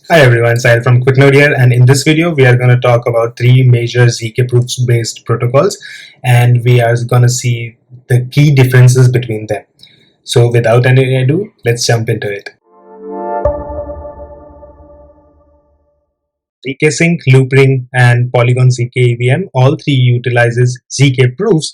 Hi everyone, Sahil from QuickNode here, and in this video we are going to talk about three major zk proofs based protocols, and we are going to see the key differences between them. So without any ado, let's jump into it. zkSync, Loopring, and Polygon zkEVM all three utilizes zk proofs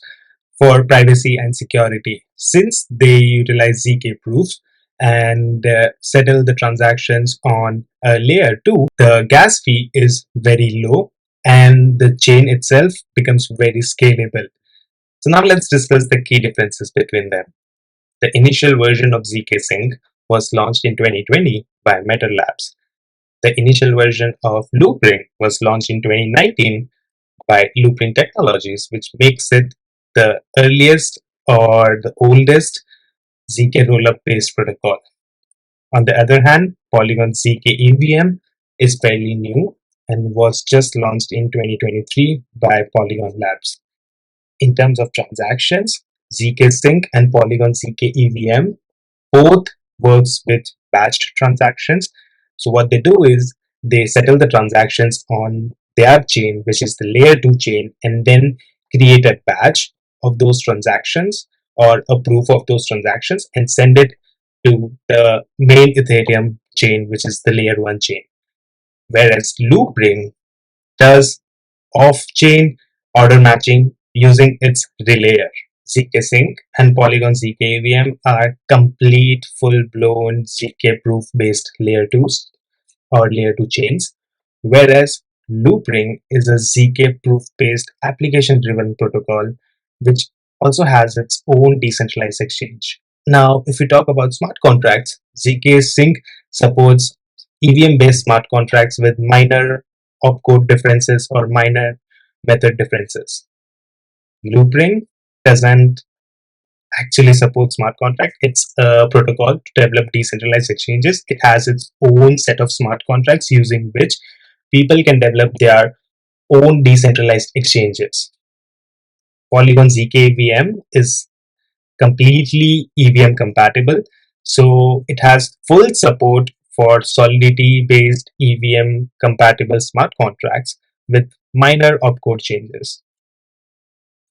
for privacy and security. Since they utilize zk proofs and settle the transactions on layer 2, the gas fee is very low and the chain itself becomes very scalable. So now let's discuss the key differences between them. The initial version of zkSync was launched in 2020 by Metal Labs. The initial version of Loopring was launched in 2019 by Loopring Technologies, which makes it the earliest or the oldest zk rollup based protocol. On the other hand, Polygon zkEVM is fairly new and was just launched in 2023 by Polygon Labs. In terms of transactions, zkSync and Polygon zkEVM both works with batched transactions. So what they do is they settle the transactions on their chain, which is the layer 2 chain, and then create a batch of those transactions or a proof of those transactions and send it to the main Ethereum chain, which is the layer 1 chain. Whereas Loopring does off-chain order matching using its relayer. zkSync and Polygon zkEVM are complete full-blown zk proof based layer 2s or layer 2 chains, whereas Loopring is a zk proof based application driven protocol which also has its own decentralized exchange. Now, if we talk about smart contracts, zkSync supports EVM based smart contracts with minor opcode differences or minor method differences. Loopring doesn't actually support smart contract. It's a protocol to develop decentralized exchanges. It has its own set of smart contracts using which people can develop their own decentralized exchanges. Polygon zkEVM is completely EVM compatible, so it has full support for Solidity based EVM compatible smart contracts with minor opcode changes.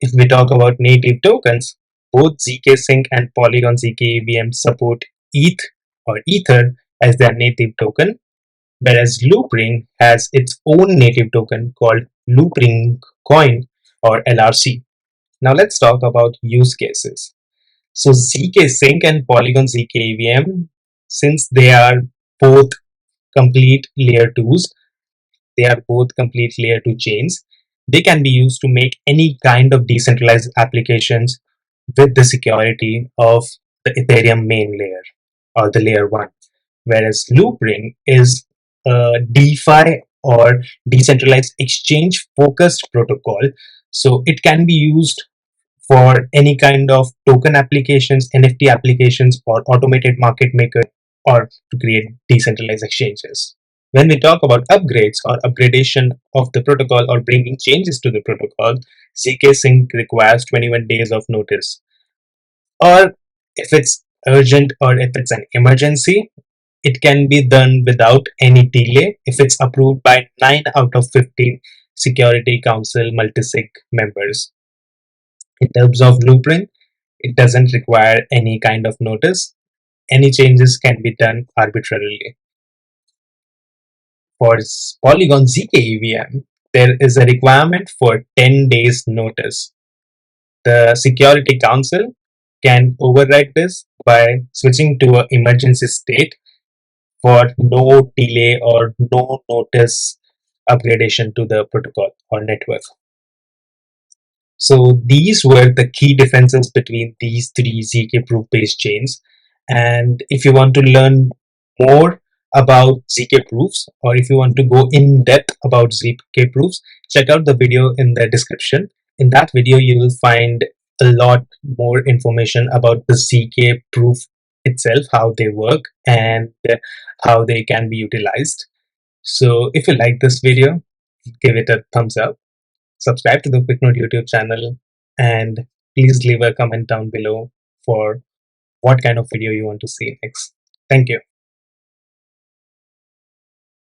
If we talk about native tokens, both zkSync and Polygon zkEVM support ETH or Ether as their native token, whereas Loopring has its own native token called Loopring Coin or LRC. Now let's talk about use cases. So zkSync and Polygon zkEVM, since they are both complete layer 2s, they are both complete layer 2 chains, they can be used to make any kind of decentralized applications with the security of the Ethereum main layer or the layer 1. Whereas Loopring is a DeFi or decentralized exchange focused protocol. So it can be used for any kind of token applications, NFT applications, or automated market maker, or to create decentralized exchanges. When we talk about upgrades or upgradation of the protocol or bringing changes to the protocol, zkSync requires 21 days of notice. Or if it's urgent or if it's an emergency, it can be done without any delay if it's approved by 9 out of 15 Security Council multisig members. In terms of Loopring, it doesn't require any kind of notice. Any changes can be done arbitrarily. For Polygon zkEVM, there is a requirement for 10 days notice. The Security Council can override this by switching to an emergency state for no delay or no notice upgradation to the protocol or network. So these were the key differences between these three zk proof based chains. And if you want to learn more about zk proofs, or if you want to go in depth about zk proofs, check out the video in the description. In that video, you will find a lot more information about the zk proof itself, how they work and how they can be utilized. So if you like this video, give it a thumbs up, subscribe to the QuickNode YouTube channel, and please leave a comment down below for what kind of video you want to see next. Thank you.